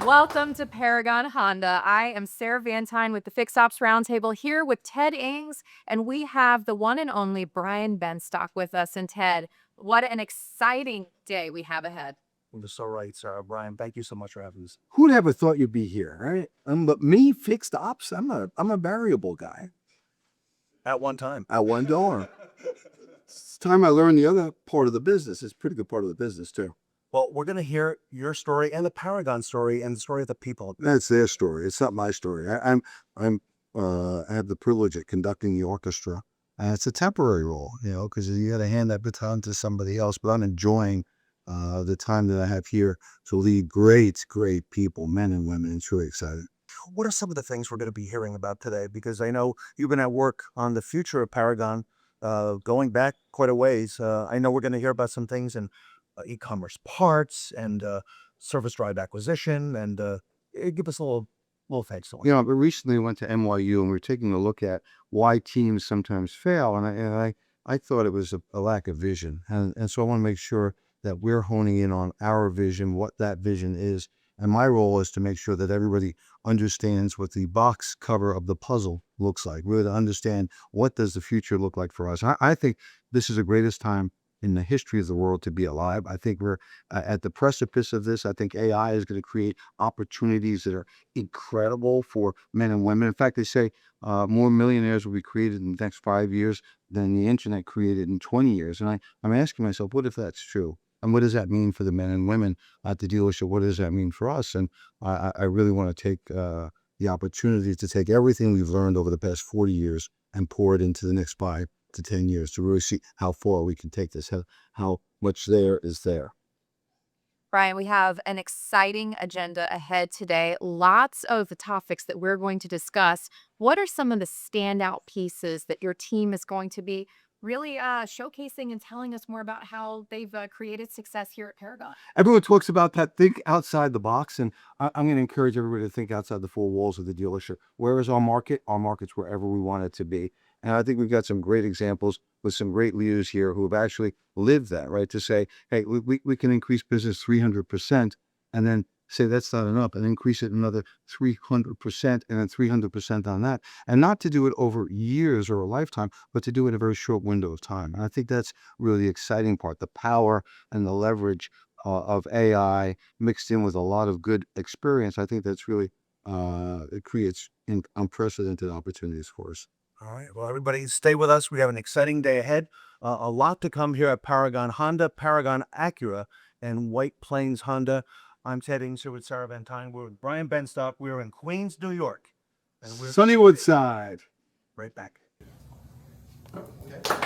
Welcome to Paragon Honda. I am Sarah Vantine with the Fix Ops Roundtable here with Ted Ings, and we have the one and only Brian Benstock with us. And Ted, what an exciting day we have ahead. You're so right, Sarah. Brian, thank you so much for having us. Who'd ever thought you'd be here, right? But me, fixed ops, I'm a variable guy. At one time. At one door. It's time I learned the other part of the business. It's a pretty good part of the business too. Well, we're going to hear your story and the Paragon story and the story of the people. That's their story. It's not my story. I have the privilege of conducting the orchestra. And it's a temporary role, because you got to hand that baton to somebody else. But I'm enjoying the time that I have here to lead great people, men and women. It's really exciting. What are some of the things we're going to be hearing about today? Because I know you've been at work on the future of Paragon, going back quite a ways. I know we're going to hear about some things in e-commerce parts and service drive acquisition, and give us a little thanks. But recently went to NYU and we were taking a look at why teams sometimes fail, and I thought it was a lack of vision, and so I want to make sure that we're honing in on our vision, what that vision is. And my role is to make sure that everybody understands what the box cover of the puzzle looks like, really to understand what does the future look like for us. I think this is the greatest time in the history of the world to be alive. I think we're at the precipice of this. I think AI is going to create opportunities that are incredible for men and women. In fact, they say more millionaires will be created in the next 5 years than the internet created in 20 years. And I'm asking myself, what if that's true? And what does that mean for the men and women at the dealership? What does that mean for us? And I really want to take the opportunity to take everything we've learned over the past 40 years and pour it into the next 5 to 10 years to really see how far we can take this, how much there is there. Brian, we have an exciting agenda ahead today. Lots of the topics that we're going to discuss. What are some of the standout pieces that your team is going to be really showcasing and telling us more about how they've created success here at Paragon? Everyone talks about that. Think outside the box, and I'm going to encourage everybody to think outside the four walls of the dealership. Where is our market? Our market's wherever we want it to be. And I think we've got some great examples with some great leaders here who have actually lived that, right? To say, hey, we can increase business 300%, and then say that's not enough, and increase it another 300%, and then 300% on that. And not to do it over years or a lifetime, but to do it in a very short window of time. And I think that's really the exciting part, the power and the leverage of AI mixed in with a lot of good experience. I think that's really, it creates unprecedented opportunities for us. All right. Well, everybody stay with us. We have an exciting day ahead. A lot to come here at Paragon Honda, Paragon Acura, and White Plains Honda. I'm Ted Ings here with Sarah Vantine. We're with Brian Benstock. We're in Queens, New York. And we're Sunnywood side. Right back. Okay.